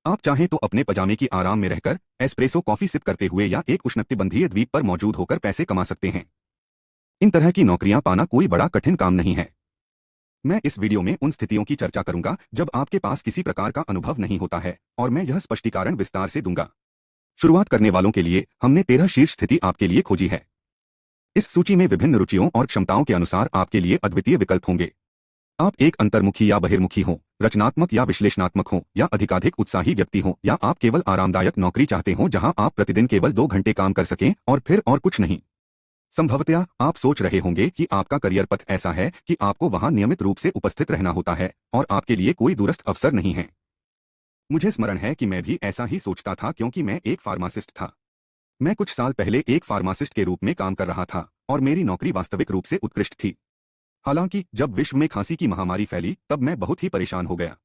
आप चाहें तो अपने पजामे की आराम में रहकर एस्प्रेसो कॉफी सिप करते हुए या एक उष्णकटिबंधीय द्वीप पर मौजूद होकर पैसे कमा सकते हैं। इन तरह की नौकरियां पाना कोई बड़ा कठिन काम नहीं है। मैं इस वीडियो में उन स्थितियों की चर्चा करूंगा जब आपके पास किसी प्रकार का अनुभव नहीं होता है और मैं यह स्पष्टीकरण विस्तार से दूंगा। शुरुआत करने वालों के लिए हमने 13 शीर्ष स्थिति आपके लिए खोजी है। इस सूची में विभिन्न रुचियों और क्षमताओं के अनुसार आपके लिए अद्वितीय विकल्प होंगे। आप एक अंतर्मुखी या बहिर्मुखी हों, रचनात्मक या विश्लेषणात्मक हों, या अधिकाधिक उत्साही व्यक्ति हों, या आप केवल आरामदायक नौकरी चाहते हों जहां आप प्रतिदिन केवल 2 घंटे काम कर सकें और फिर और कुछ नहीं। संभवतया आप सोच रहे होंगे कि आपका करियर पथ ऐसा है कि आपको वहां नियमित रूप से उपस्थित रहना होता है और आपके लिए कोई दूरस्थ अवसर नहीं है। मुझे स्मरण है कि मैं भी ऐसा ही सोचता था क्योंकि मैं एक फार्मासिस्ट था। मैं कुछ साल पहले एक फार्मासिस्ट के रूप में काम कर रहा था और मेरी नौकरी वास्तविक रूप से उत्कृष्ट थी। हालांकि जब विश्व में खांसी की महामारी फैली तब मैं बहुत ही परेशान हो गया।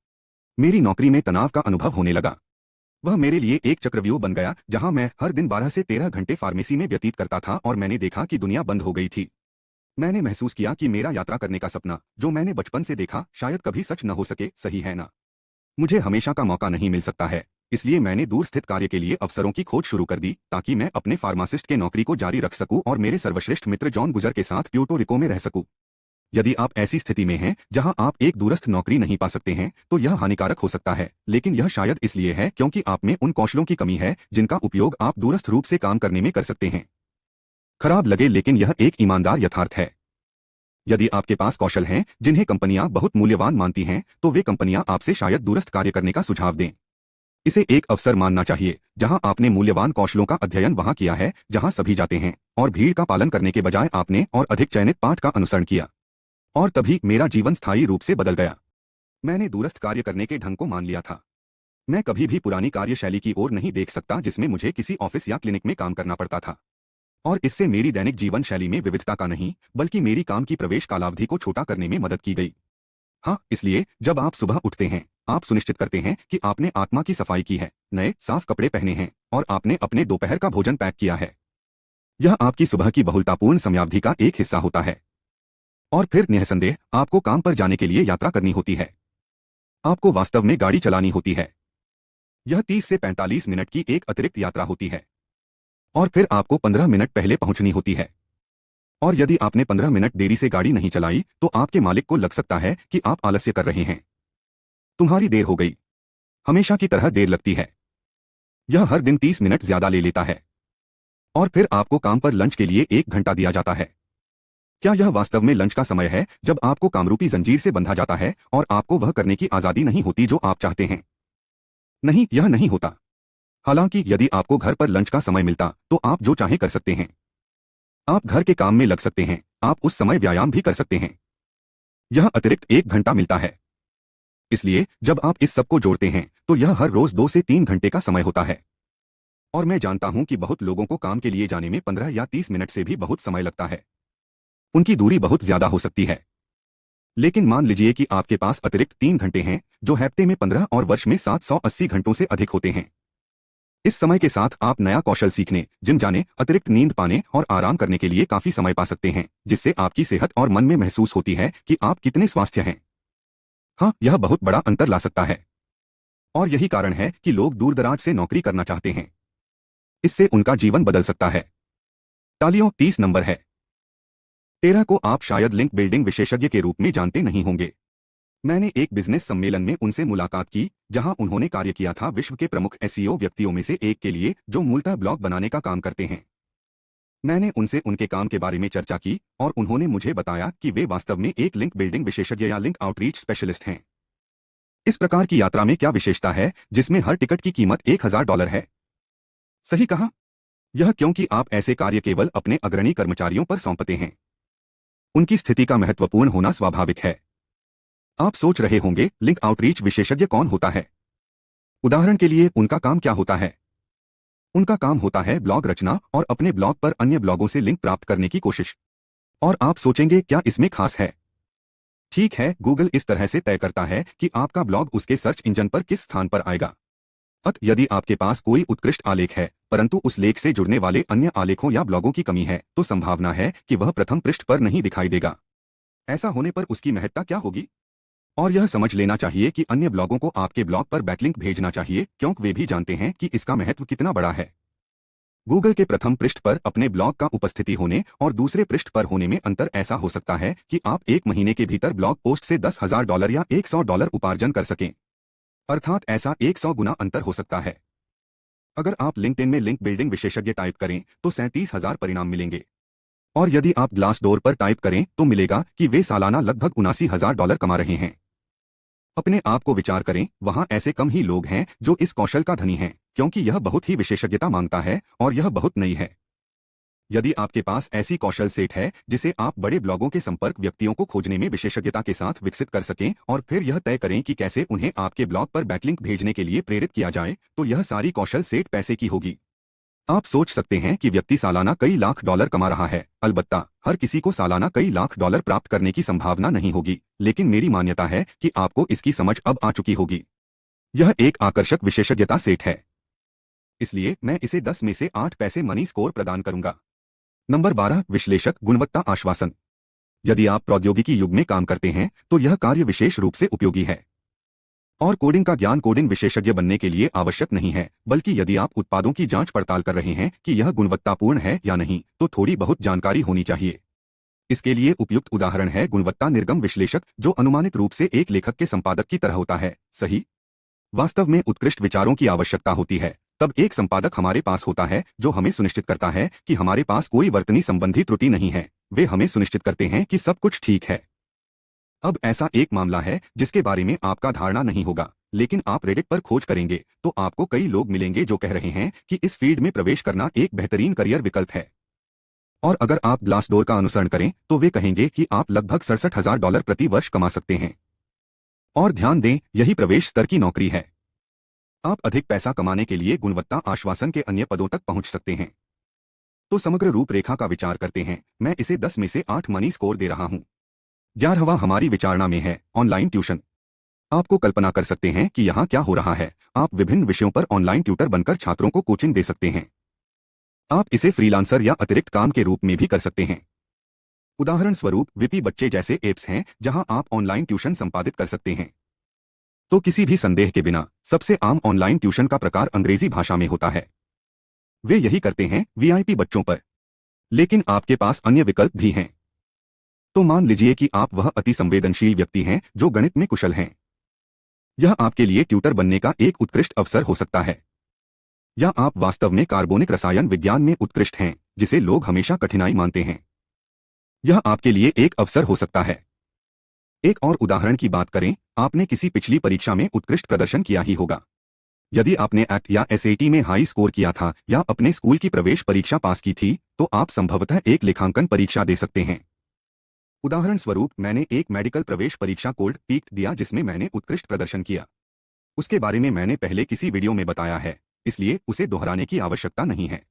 मेरी नौकरी में तनाव का अनुभव होने लगा। वह मेरे लिए एक चक्रव्यूह बन गया जहां मैं हर दिन 12 से 13 घंटे फार्मेसी में व्यतीत करता था और मैंने देखा कि दुनिया बंद हो गई थी। मैंने महसूस किया कि मेरा यात्रा करने का सपना जो मैंने बचपन से देखा शायद कभी सच न हो सके। सही है ना? मुझे हमेशा का मौका नहीं मिल सकता है, इसलिए मैंने दूर स्थित कार्य के लिए अवसरों की खोज शुरू कर दी ताकि मैं अपने फार्मासिस्ट के नौकरी को जारी रख सकूं और मेरे सर्वश्रेष्ठ मित्र जॉन गुजर के साथ प्यूर्टो रिको में रह सकूं। यदि आप ऐसी स्थिति में हैं जहां आप एक दूरस्थ नौकरी नहीं पा सकते हैं तो यह हानिकारक हो सकता है, लेकिन यह शायद इसलिए है क्योंकि आप में उन कौशलों की कमी है जिनका उपयोग आप दूरस्थ रूप से काम करने में कर सकते हैं। खराब लगे लेकिन यह एक ईमानदार यथार्थ है। यदि आपके पास कौशल हैं जिन्हें कंपनियां बहुत मूल्यवान मानती हैं तो वे कंपनियां आपसे शायद दूरस्थ कार्य करने का सुझाव दें। इसे एक अवसर मानना चाहिए जहां आपने मूल्यवान कौशलों का अध्ययन वहां किया है जहां सभी जाते हैं और भीड़ का पालन करने के बजाय आपने और अधिक चयनित पाठ का अनुसरण किया। और तभी मेरा जीवन स्थायी रूप से बदल गया। मैंने दूरस्थ कार्य करने के ढंग को मान लिया था। मैं कभी भी पुरानी कार्यशैली की ओर नहीं देख सकता जिसमें मुझे किसी ऑफिस या क्लिनिक में काम करना पड़ता था। और इससे मेरी दैनिक जीवन शैली में विविधता का नहीं बल्कि मेरी काम की प्रवेश कालावधि को छोटा करने में मदद की गई। हाँ, इसलिए जब आप सुबह उठते हैं आप सुनिश्चित करते हैं कि आपने आत्मा की सफाई की है, नए साफ कपड़े पहने हैं और आपने अपने दोपहर का भोजन पैक किया है। यह आपकी सुबह की बहुलतापूर्ण समयावधि का एक हिस्सा होता है। और फिर निःसंदेह आपको काम पर जाने के लिए यात्रा करनी होती है। आपको वास्तव में गाड़ी चलानी होती है। यह 30 से 45 मिनट की एक अतिरिक्त यात्रा होती है। और फिर आपको 15 मिनट पहले पहुंचनी होती है। और यदि आपने 15 मिनट देरी से गाड़ी नहीं चलाई तो आपके मालिक को लग सकता है कि आप आलस्य कर रहे हैं। तुम्हारी देर हो गई। हमेशा की तरह देर लगती है। यह हर दिन 30 मिनट ज्यादा ले लेता है। और फिर आपको काम पर लंच के लिए 1 घंटा दिया जाता है। क्या यह वास्तव में लंच का समय है जब आपको कामरूपी जंजीर से बंधा जाता है और आपको वह करने की आजादी नहीं होती जो आप चाहते हैं? नहीं, यह नहीं होता। हालांकि यदि आपको घर पर लंच का समय मिलता तो आप जो चाहें कर सकते हैं। आप घर के काम में लग सकते हैं, आप उस समय व्यायाम भी कर सकते हैं। यह अतिरिक्त 1 घंटा मिलता है। इसलिए जब आप इस सब को जोड़ते हैं तो यह हर रोज 2 से 3 घंटे का समय होता है। और मैं जानता हूं कि बहुत लोगों को काम के लिए जाने में 15 या 30 मिनट से भी बहुत समय लगता है। उनकी दूरी बहुत ज्यादा हो सकती है। लेकिन मान लीजिए कि आपके पास अतिरिक्त 3 घंटे हैं जो हफ्ते में 15 और वर्ष में 780 घंटों से अधिक होते हैं। इस समय के साथ आप नया कौशल सीखने, जिम जाने, अतिरिक्त नींद पाने और आराम करने के लिए काफी समय पा सकते हैं जिससे आपकी सेहत और मन में महसूस होती है कि आप कितने स्वस्थ हैं। हाँ, यह बहुत बड़ा अंतर ला सकता है। और यही कारण है कि लोग दूरदराज से नौकरी करना चाहते हैं। इससे उनका जीवन बदल सकता है। तालियों। 30 नंबर है। 13 को आप शायद लिंक बिल्डिंग विशेषज्ञ के रूप में जानते नहीं होंगे। मैंने एक बिजनेस सम्मेलन में उनसे मुलाकात की जहां उन्होंने कार्य किया था विश्व के प्रमुख एसईओ व्यक्तियों में से एक के लिए जो मूलतः ब्लॉग बनाने का काम करते हैं। मैंने उनसे उनके काम के बारे में चर्चा की और उन्होंने मुझे बताया कि वे वास्तव में एक लिंक बिल्डिंग विशेषज्ञ या लिंक आउटरीच स्पेशलिस्ट हैं। इस प्रकार की यात्रा में क्या विशेषता है जिसमें हर टिकट की कीमत $1000 है? सही कहा। यह क्योंकि आप ऐसे कार्य केवल अपने अग्रणी कर्मचारियों पर सौंपते हैं। उनकी स्थिति का महत्वपूर्ण होना स्वाभाविक है। आप सोच रहे होंगे लिंक आउटरीच विशेषज्ञ कौन होता है? उदाहरण के लिए उनका काम क्या होता है? उनका काम होता है ब्लॉग रचना और अपने ब्लॉग पर अन्य ब्लॉगों से लिंक प्राप्त करने की कोशिश। और आप सोचेंगे क्या इसमें खास है? ठीक है, गूगल इस तरह से तय करता है कि आपका ब्लॉग उसके सर्च इंजन पर किस स्थान पर आएगा। यदि आपके पास कोई उत्कृष्ट आलेख है परंतु उस लेख से जुड़ने वाले अन्य आलेखों या ब्लॉगों की कमी है तो संभावना है कि वह प्रथम पृष्ठ पर नहीं दिखाई देगा। ऐसा होने पर उसकी महत्ता क्या होगी? और यह समझ लेना चाहिए कि अन्य ब्लॉगों को आपके ब्लॉग पर बैकलिंक भेजना चाहिए, क्योंकि वे भी जानते हैं कि इसका महत्व कितना बड़ा है। गूगल के प्रथम पृष्ठ पर अपने ब्लॉग का उपस्थिति होने और दूसरे पृष्ठ पर होने में अंतर ऐसा हो सकता है कि आप एक महीने के भीतर ब्लॉग पोस्ट से $10,000 या $100 उपार्जन कर सकें। अर्थात ऐसा 100 गुना अंतर हो सकता है। अगर आप लिंक्डइन में लिंक बिल्डिंग विशेषज्ञ टाइप करें तो 37,000 परिणाम मिलेंगे। और यदि आप ग्लासडोर पर टाइप करें तो मिलेगा कि वे सालाना लगभग $79,000 कमा रहे हैं। अपने आप को विचार करें, वहां ऐसे कम ही लोग हैं जो इस कौशल का धनी हैं, क्योंकि यह बहुत ही विशेषज्ञता मांगता है और यह बहुत नई है। यदि आपके पास ऐसी कौशल सेट है जिसे आप बड़े ब्लॉगों के संपर्क व्यक्तियों को खोजने में विशेषज्ञता के साथ विकसित कर सकें और फिर यह तय करें कि कैसे उन्हें आपके ब्लॉग पर बैकलिंक भेजने के लिए प्रेरित किया जाए, तो यह सारी कौशल सेट पैसे की होगी। आप सोच सकते हैं कि व्यक्ति सालाना कई लाख डॉलर कमा रहा है। अलबत्ता हर किसी को सालाना कई लाख डॉलर प्राप्त करने की संभावना नहीं होगी, लेकिन मेरी मान्यता है कि आपको इसकी समझ अब आ चुकी होगी। यह एक आकर्षक विशेषज्ञता सेट है, इसलिए मैं इसे 10 में से 8 पैसे मनी स्कोर प्रदान करूंगा। नंबर 12, विश्लेषक गुणवत्ता आश्वासन। यदि आप प्रौद्योगिकी युग में काम करते हैं तो यह कार्य विशेष रूप से उपयोगी है। और कोडिंग का ज्ञान कोडिंग विशेषज्ञ बनने के लिए आवश्यक नहीं है, बल्कि यदि आप उत्पादों की जांच पड़ताल कर रहे हैं कि यह गुणवत्तापूर्ण है या नहीं, तो थोड़ी बहुत जानकारी होनी चाहिए। इसके लिए उपयुक्त उदाहरण है गुणवत्ता निर्गम विश्लेषक, जो अनुमानित रूप से एक लेखक के संपादक की तरह होता है। सही। वास्तव में उत्कृष्ट विचारों की आवश्यकता होती है, तब एक संपादक हमारे पास होता है जो हमें सुनिश्चित करता है कि हमारे पास कोई वर्तनी संबंधी त्रुटि नहीं है। वे हमें सुनिश्चित करते हैं कि सब कुछ ठीक है। अब ऐसा एक मामला है जिसके बारे में आपका धारणा नहीं होगा, लेकिन आप रेडिट पर खोज करेंगे तो आपको कई लोग मिलेंगे जो कह रहे हैं कि इस फील्ड में प्रवेश करना एक बेहतरीन करियर विकल्प है। और अगर आप ग्लासडोर का अनुसरण करें तो वे कहेंगे कि आप लगभग $67,000 प्रति वर्ष कमा सकते हैं। और ध्यान दें, यही प्रवेश स्तर की नौकरी है। आप अधिक पैसा कमाने के लिए गुणवत्ता आश्वासन के अन्य पदों तक पहुंच सकते हैं। तो समग्र रूपरेखा का विचार करते हैं, मैं इसे 10 में से 8 मनी स्कोर दे रहा हूं। 11वां हमारी विचारणा में है ऑनलाइन ट्यूशन। आपको कल्पना कर सकते हैं कि यहाँ क्या हो रहा है। आप विभिन्न विषयों पर ऑनलाइन ट्यूटर बनकर छात्रों को कोचिंग दे सकते हैं। आप इसे फ्रीलांसर या अतिरिक्त काम के रूप में भी कर सकते हैं। उदाहरण स्वरूप विपी बच्चे जैसे एप्स हैं जहां आप ऑनलाइन ट्यूशन संपादित कर सकते हैं। तो किसी भी संदेह के बिना सबसे आम ऑनलाइन ट्यूशन का प्रकार अंग्रेजी भाषा में होता है। वे यही करते हैं वीआईपी बच्चों पर, लेकिन आपके पास अन्य विकल्प भी हैं। तो मान लीजिए कि आप वह अति संवेदनशील व्यक्ति हैं जो गणित में कुशल हैं। यह आपके लिए ट्यूटर बनने का एक उत्कृष्ट अवसर हो सकता है। या आप वास्तव में कार्बनिक रसायन विज्ञान में उत्कृष्ट हैं, जिसे लोग हमेशा कठिनाई मानते हैं। यह आपके लिए एक अवसर हो सकता है। एक और उदाहरण की बात करें, आपने किसी पिछली परीक्षा में उत्कृष्ट प्रदर्शन किया ही होगा। यदि आपने एक्ट या एसएटी में हाई स्कोर किया था या अपने स्कूल की प्रवेश परीक्षा पास की थी, तो आप संभवतः एक लेखांकन परीक्षा दे सकते हैं। उदाहरण स्वरूप मैंने एक मेडिकल प्रवेश परीक्षा कोल्ड पीक दिया जिसमें मैंने उत्कृष्ट प्रदर्शन किया। उसके बारे में मैंने पहले किसी वीडियो में बताया है, इसलिए उसे दोहराने की आवश्यकता नहीं है।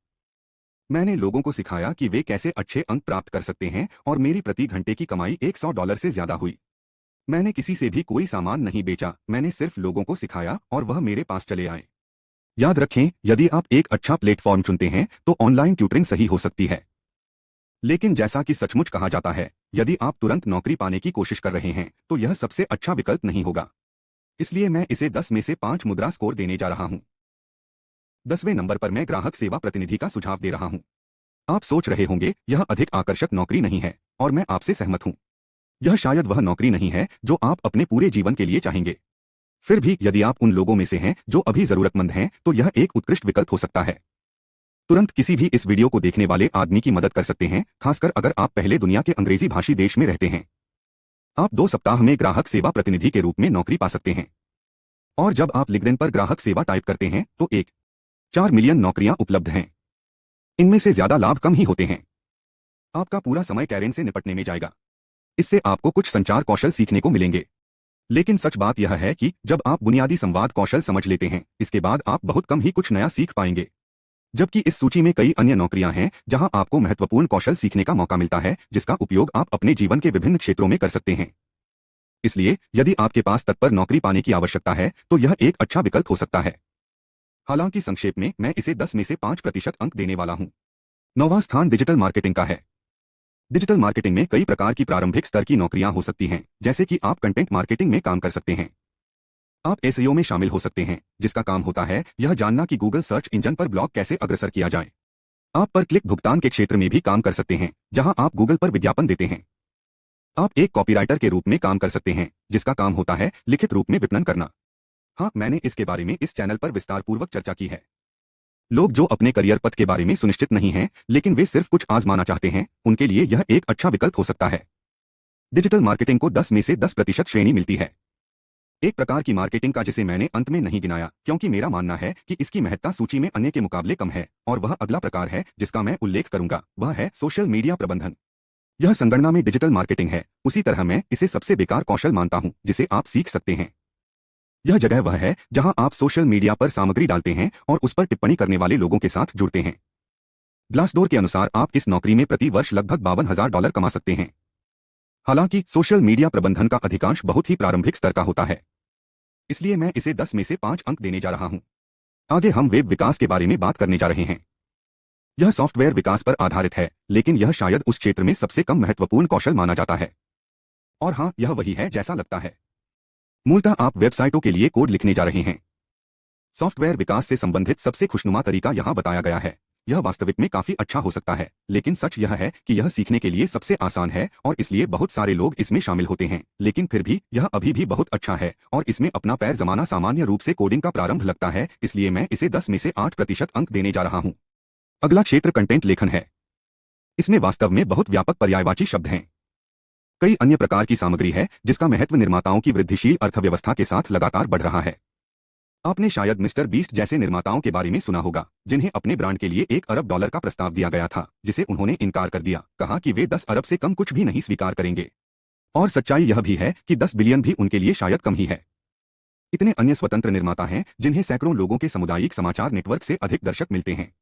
मैंने लोगों को सिखाया कि वे कैसे अच्छे अंक प्राप्त कर सकते हैं और मेरी प्रति घंटे की कमाई $100 से ज्यादा हुई। मैंने किसी से भी कोई सामान नहीं बेचा, मैंने सिर्फ लोगों को सिखाया और वह मेरे पास चले आए। याद रखें, यदि आप एक अच्छा प्लेटफॉर्म चुनते हैं तो ऑनलाइन ट्यूटरिंग सही हो सकती है। लेकिन जैसा कि सचमुच कहा जाता है, यदि आप तुरंत नौकरी पाने की कोशिश कर रहे हैं तो यह सबसे अच्छा विकल्प नहीं होगा। इसलिए मैं इसे 10 में से 5 मुद्रा स्कोर देने जा रहा हूं। 10वें नंबर पर मैं ग्राहक सेवा प्रतिनिधि का सुझाव दे रहा हूं। आप सोच रहे होंगे यह अधिक आकर्षक नौकरी नहीं है, और मैं आपसे सहमत हूं। यह शायद वह नौकरी नहीं है जो आप अपने पूरे जीवन के लिए चाहेंगे। फिर भी यदि आप उन लोगों में से हैं जो अभी जरूरतमंद हैं, तो यह एक उत्कृष्ट विकल्प हो सकता है। तुरंत किसी भी इस वीडियो को देखने वाले आदमी की मदद कर सकते हैं, खासकर अगर आप पहले दुनिया के अंग्रेजी भाषी देश में रहते हैं। आप 2 सप्ताह में ग्राहक सेवा प्रतिनिधि के रूप में नौकरी पा सकते हैं। और जब आप लिंक्डइन पर ग्राहक सेवा टाइप करते हैं तो 4 मिलियन नौकरियां उपलब्ध हैं। इनमें से ज्यादा लाभ कम ही होते हैं। आपका पूरा समय कैरेन से निपटने में जाएगा। इससे आपको कुछ संचार कौशल सीखने को मिलेंगे। लेकिन सच बात यह है कि जब आप बुनियादी संवाद कौशल समझ लेते हैं, इसके बाद आप बहुत कम ही कुछ नया सीख पाएंगे। जबकि इस सूची में कई अन्य नौकरियां हैं जहां आपको महत्वपूर्ण कौशल सीखने का मौका मिलता है, जिसका उपयोग आप अपने जीवन के विभिन्न क्षेत्रों में कर सकते हैं। इसलिए यदि आपके पास तत्पर नौकरी पाने की आवश्यकता है तो यह एक अच्छा विकल्प हो सकता है। हालांकि संक्षेप में मैं इसे 10 में से 5% अंक देने वाला हूं। 9वां स्थान डिजिटल मार्केटिंग का है। डिजिटल मार्केटिंग में कई प्रकार की प्रारंभिक स्तर की नौकरियां हो सकती हैं, जैसे कि आप कंटेंट मार्केटिंग में काम कर सकते हैं। आप एसईओ में शामिल हो सकते हैं, जिसका काम होता है यह जानना कि गूगल सर्च इंजन पर ब्लॉग कैसे अग्रसर किया जाए। आप पर क्लिक भुगतान के क्षेत्र में भी काम कर सकते हैं, जहां आप गूगल पर विज्ञापन देते हैं। आप एक कॉपीराइटर के रूप में काम कर सकते हैं, जिसका काम होता है लिखित रूप में विपणन करना। हाँ, मैंने इसके बारे में इस चैनल पर विस्तारपूर्वक चर्चा की है। लोग जो अपने करियर पथ के बारे में सुनिश्चित नहीं हैं, लेकिन वे सिर्फ कुछ आजमाना चाहते हैं, उनके लिए यह एक अच्छा विकल्प हो सकता है। डिजिटल मार्केटिंग को 10 में से 10% श्रेणी मिलती है। एक प्रकार की मार्केटिंग का जिसे मैंने अंत में नहीं गिनाया, क्योंकि मेरा मानना है कि इसकी महत्ता सूची में अन्य के मुकाबले कम है, और वह अगला प्रकार है जिसका मैं उल्लेख करूंगा, वह है सोशल मीडिया प्रबंधन। यह संगणना में डिजिटल मार्केटिंग है, उसी तरह मैं इसे सबसे बेकार कौशल मानता हूं जिसे आप सीख सकते हैं। यह जगह वह है जहां आप सोशल मीडिया पर सामग्री डालते हैं और उस पर टिप्पणी करने वाले लोगों के साथ जुड़ते हैं। ग्लासडोर के अनुसार आप इस नौकरी में प्रति वर्ष लगभग $52,000 कमा सकते हैं। हालांकि सोशल मीडिया प्रबंधन का अधिकांश बहुत ही प्रारंभिक स्तर का होता है, इसलिए मैं इसे 10 में से 5 अंक देने जा रहा हूं। आगे हम वेब विकास के बारे में बात करने जा रहे हैं। यह सॉफ्टवेयर विकास पर आधारित है, लेकिन यह शायद उस क्षेत्र में सबसे कम महत्वपूर्ण कौशल माना जाता है। और हाँ, यह वही है जैसा लगता है। मूलतः आप वेबसाइटों के लिए कोड लिखने जा रहे हैं। सॉफ्टवेयर विकास से संबंधित सबसे खुशनुमा तरीका यहां बताया गया है। यह वास्तविक में काफी अच्छा हो सकता है, लेकिन सच यह है कि यह सीखने के लिए सबसे आसान है और इसलिए बहुत सारे लोग इसमें शामिल होते हैं, लेकिन फिर भी यह अभी भी बहुत अच्छा है और इसमें अपना पैर जमाना सामान्य रूप से कोडिंग का प्रारंभ लगता है, इसलिए मैं इसे 10 में से 8% अंक देने जा रहा हूं। अगला क्षेत्र कंटेंट लेखन है। इसमें वास्तव में बहुत व्यापक पर्यायवाची शब्द हैं। कई अन्य प्रकार की सामग्री है जिसका महत्व निर्माताओं की वृद्धिशील अर्थव्यवस्था के साथ लगातार बढ़ रहा है। आपने शायद मिस्टर बीस्ट जैसे निर्माताओं के बारे में सुना होगा, जिन्हें अपने ब्रांड के लिए $1 अरब का प्रस्ताव दिया गया था, जिसे उन्होंने इनकार कर दिया, कहा कि वे 10 अरब से कम कुछ भी नहीं स्वीकार करेंगे। और सच्चाई यह भी है कि 10 बिलियन भी उनके लिए शायद कम ही है। इतने अन्य स्वतंत्र निर्माता हैं जिन्हें सैकड़ों लोगों के सामुदायिक समाचार नेटवर्क से अधिक दर्शक मिलते हैं।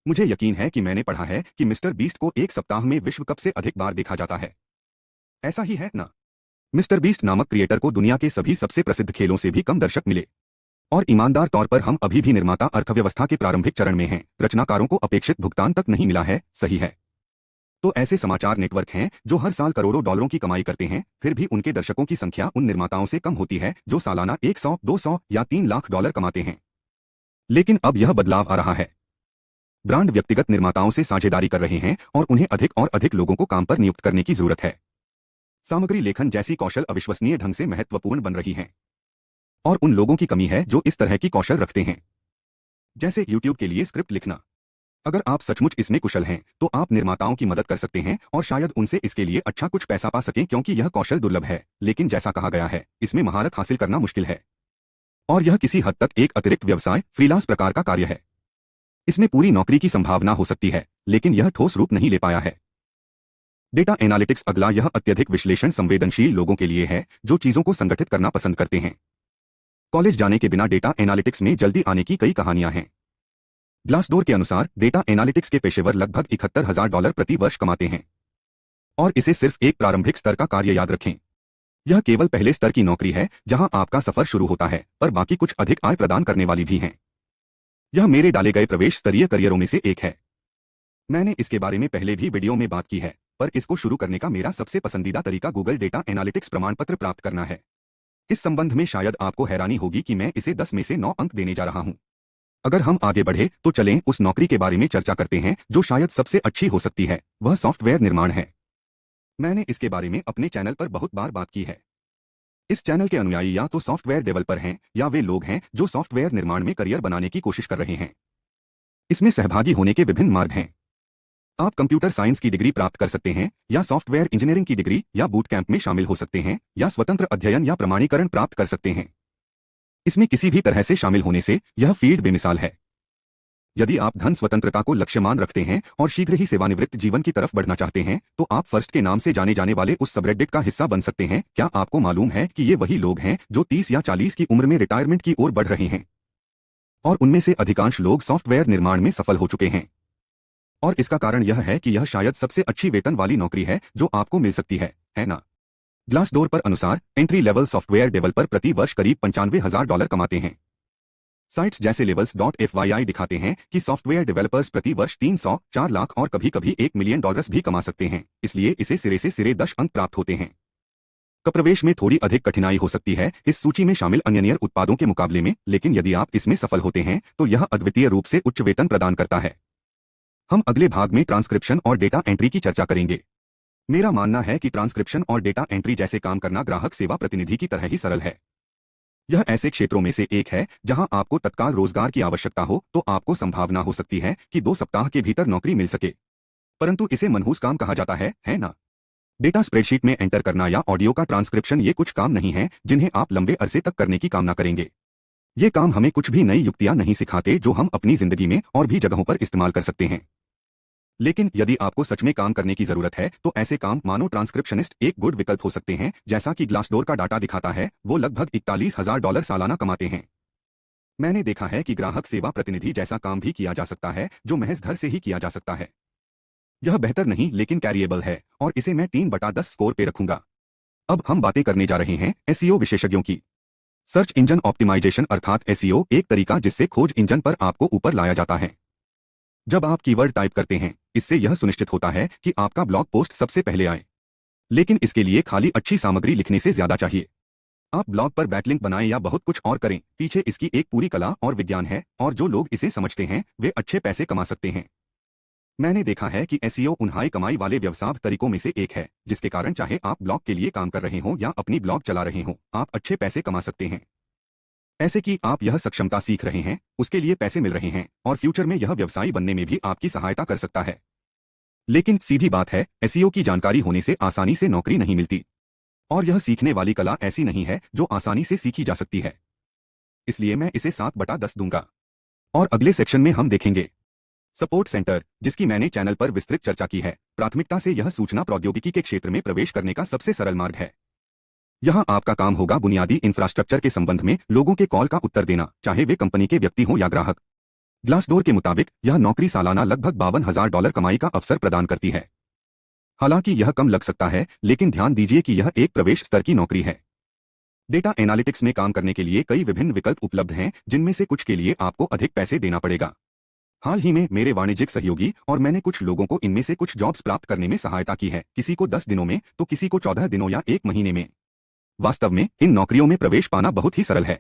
मुझे यकीन है कि मैंने पढ़ा है कि मिस्टर बीस्ट को एक सप्ताह में विश्व कप से अधिक बार देखा जाता है। ऐसा ही है ना? मिस्टर बीस्ट नामक क्रिएटर को दुनिया के सभी सबसे प्रसिद्ध खेलों से भी कम दर्शक मिले। और ईमानदार तौर पर हम अभी भी निर्माता अर्थव्यवस्था के प्रारंभिक चरण में हैं, रचनाकारों को अपेक्षित भुगतान तक नहीं मिला है, सही है। तो ऐसे समाचार नेटवर्क हैं जो हर साल करोड़ों डॉलरों की कमाई करते हैं, फिर भी उनके दर्शकों की संख्या उन निर्माताओं से कम होती है जो सालाना 100, 200 या 3 लाख डॉलर कमाते हैं। लेकिन अब यह बदलाव आ रहा है। ब्रांड व्यक्तिगत निर्माताओं से साझेदारी कर रहे हैं और उन्हें अधिक और अधिक लोगों को काम पर नियुक्त करने की जरूरत है। सामग्री लेखन जैसी कौशल अविश्वसनीय ढंग से महत्वपूर्ण बन रही हैं। और उन लोगों की कमी है जो इस तरह की कौशल रखते हैं, जैसे YouTube के लिए स्क्रिप्ट लिखना। अगर आप सचमुच इसमें कुशल हैं, तो आप निर्माताओं की मदद कर सकते हैं और शायद उनसे इसके लिए अच्छा कुछ पैसा पा सकें, क्योंकि यह कौशल दुर्लभ है, लेकिन जैसा कहा गया है, इसमें महारत हासिल करना मुश्किल है। और यह किसी हद तक एक अतिरिक्त व्यवसाय, फ्रीलांस प्रकार का कार्य है। इसमें पूरी नौकरी की संभावना हो सकती है, लेकिन यह ठोस रूप नहीं ले पाया है। डेटा एनालिटिक्स अगला, यह अत्यधिक विश्लेषण संवेदनशील लोगों के लिए है जो चीजों को संगठित करना पसंद करते हैं। कॉलेज जाने के बिना डेटा एनालिटिक्स में जल्दी आने की कई कहानियां हैं। ग्लासडोर के अनुसार डेटा एनालिटिक्स के पेशेवर लगभग $71,000 प्रति वर्ष कमाते हैं। और इसे सिर्फ एक प्रारंभिक स्तर का कार्य याद रखें। यह केवल पहले स्तर की नौकरी है जहां आपका सफर शुरू होता है, पर बाकी कुछ अधिक आय प्रदान करने वाली भी हैं। यह मेरे डाले गए प्रवेश स्तरीय करियरों में से एक है। मैंने इसके बारे में पहले भी वीडियो में बात की है, पर इसको शुरू करने का मेरा सबसे पसंदीदा तरीका गूगल डेटा एनालिटिक्स प्रमाणपत्र प्राप्त करना है। इस संबंध में शायद आपको हैरानी होगी कि मैं इसे 10 में से 9 अंक देने जा रहा हूं। अगर हम आगे बढ़े तो चलें उस नौकरी के बारे में चर्चा करते हैं जो शायद सबसे अच्छी हो सकती है, वह सॉफ्टवेयर निर्माण है। मैंने इसके बारे में अपने चैनल पर बहुत बार बात की है। इस चैनल के अनुयायी या तो सॉफ्टवेयर डेवलपर हैं या वे लोग हैं जो सॉफ्टवेयर निर्माण में करियर बनाने की कोशिश कर रहे हैं। इसमें सहभागी होने के विभिन्न मार्ग हैं। आप कंप्यूटर साइंस की डिग्री प्राप्त कर सकते हैं, या सॉफ्टवेयर इंजीनियरिंग की डिग्री या बूट कैंप में शामिल हो सकते हैं, या स्वतंत्र अध्ययन या प्रमाणीकरण प्राप्त कर सकते हैं। इसमें किसी भी तरह से शामिल होने से यह फील्ड बेमिसाल है। यदि आप धन स्वतंत्रता को लक्ष्य मान रखते हैं और शीघ्र ही सेवानिवृत्त जीवन की तरफ बढ़ना चाहते हैं, तो आप फर्स्ट के नाम से जाने जाने वाले उस सबरेडिट का हिस्सा बन सकते हैं। क्या आपको मालूम है कि ये वही लोग हैं जो 30 या 40 की उम्र में रिटायरमेंट की ओर बढ़ रहे हैं? और उनमें से अधिकांश लोग सॉफ्टवेयर निर्माण में सफल हो चुके हैं। और इसका कारण यह है कि यह शायद सबसे अच्छी वेतन वाली नौकरी है जो आपको मिल सकती है ना? ग्लासडोर पर अनुसार एंट्री लेवल सॉफ्टवेयर डेवलपर प्रति वर्ष करीब $95,000 कमाते हैं। साइट्स जैसे levels.fyi दिखाते हैं कि सॉफ्टवेयर डेवलपर्स प्रति वर्ष 300, 4 लाख और कभी-कभी $1 मिलियन भी कमा सकते हैं, इसलिए इसे सिरे 10 अंक प्राप्त होते हैं। प्रवेश में थोड़ी अधिक कठिनाई हो सकती है इस सूची में शामिल अन्य नियर उत्पादों के मुकाबले में, लेकिन यदि आप इसमें सफल होते हैं तो यह अद्वितीय रूप से उच्च वेतन प्रदान करता है। हम अगले भाग में ट्रांसक्रिप्शन और डेटा एंट्री की चर्चा करेंगे। मेरा मानना है कि ट्रांसक्रिप्शन और डेटा एंट्री जैसे काम करना ग्राहक सेवा प्रतिनिधि की तरह ही सरल है। यह ऐसे क्षेत्रों में से एक है जहां आपको तत्काल रोजगार की आवश्यकता हो तो आपको संभावना हो सकती है कि 2 सप्ताह के भीतर नौकरी मिल सके, परंतु इसे मनहूस काम कहा जाता है ना? डेटा स्प्रेडशीट में एंटर करना या ऑडियो का ट्रांसक्रिप्शन ये कुछ काम नहीं है जिन्हें आप लंबे अरसे तक करने की कामना करेंगे। ये काम हमें कुछ भी नई युक्तियां नहीं सिखाते जो हम अपनी जिंदगी में और भी जगहों पर इस्तेमाल कर सकते हैं। लेकिन यदि आपको सच में काम करने की जरूरत है तो ऐसे काम मानो ट्रांसक्रिप्शनिस्ट एक गुड विकल्प हो सकते हैं। जैसा कि ग्लासडोर का डाटा दिखाता है, वो लगभग $41,000 सालाना कमाते हैं। मैंने देखा है कि ग्राहक सेवा प्रतिनिधि जैसा काम भी किया जा सकता है जो महज घर से ही किया जा सकता है। यह बेहतर नहीं लेकिन कैरिएबल है और इसे मैं 3/10 स्कोर पे रखूंगा। अब हम बातें करने जा रहे हैं एसईओ विशेषज्ञों की। सर्च इंजन ऑप्टिमाइजेशन अर्थात एसईओ एक तरीका जिससे खोज इंजन पर आपको ऊपर लाया जाता है। जब आप कीवर्ड टाइप करते हैं, इससे यह सुनिश्चित होता है कि आपका ब्लॉग पोस्ट सबसे पहले आए, लेकिन इसके लिए खाली अच्छी सामग्री लिखने से ज्यादा चाहिए। आप ब्लॉग पर बैकलिंक बनाएं या बहुत कुछ और करें, पीछे इसकी एक पूरी कला और विज्ञान है और जो लोग इसे समझते हैं वे अच्छे पैसे कमा सकते हैं। मैंने देखा है कि एसईओ उन हाई कमाई वाले व्यवसाय तरीकों में से एक है जिसके कारण चाहे आप ब्लॉग के लिए काम कर रहे हों या अपनी ब्लॉग चला रहे हों, आप अच्छे पैसे कमा सकते हैं। ऐसे कि आप यह सक्षमता सीख रहे हैं, उसके लिए पैसे मिल रहे हैं और फ्यूचर में यह व्यवसायी बनने में भी आपकी सहायता कर सकता है। लेकिन सीधी बात है, एसईओ की जानकारी होने से आसानी से नौकरी नहीं मिलती और यह सीखने वाली कला ऐसी नहीं है जो आसानी से सीखी जा सकती है। इसलिए मैं इसे 7/10 दूंगा। और अगले सेक्शन में हम देखेंगे सपोर्ट सेंटर, जिसकी मैंने चैनल पर विस्तृत चर्चा की है। प्राथमिकता से यह सूचना प्रौद्योगिकी के क्षेत्र में प्रवेश करने का सबसे सरल मार्ग है। यहां आपका काम होगा बुनियादी इंफ्रास्ट्रक्चर के संबंध में लोगों के कॉल का उत्तर देना, चाहे वे कंपनी के व्यक्ति हो या ग्राहक। ग्लासडोर के मुताबिक यह नौकरी सालाना लगभग $52,000 कमाई का अवसर प्रदान करती है। हालांकि यह कम लग सकता है, लेकिन ध्यान दीजिए कि यह एक प्रवेश स्तर की नौकरी है। डेटा एनालिटिक्स में काम करने के लिए कई विभिन्न विकल्प उपलब्ध हैं, जिनमें से कुछ के लिए आपको अधिक पैसे देना पड़ेगा। हाल ही में मेरे वाणिज्यिक सहयोगी और मैंने कुछ लोगों को इनमें से कुछ जॉब्स प्राप्त करने में सहायता की है, किसी को 10 दिनों में तो किसी को 14 दिनों या 1 महीने में। वास्तव में इन नौकरियों में प्रवेश पाना बहुत ही सरल है।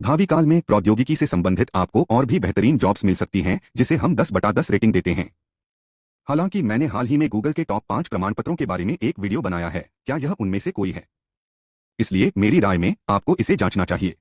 भावी काल में प्रौद्योगिकी से संबंधित आपको और भी बेहतरीन जॉब्स मिल सकती हैं, जिसे हम 10/10 रेटिंग देते हैं। हालांकि मैंने हाल ही में गूगल के टॉप 5 प्रमाणपत्रों के बारे में एक वीडियो बनाया है, क्या यह उनमें से कोई है? इसलिए मेरी राय में आपको इसे जांचना चाहिए।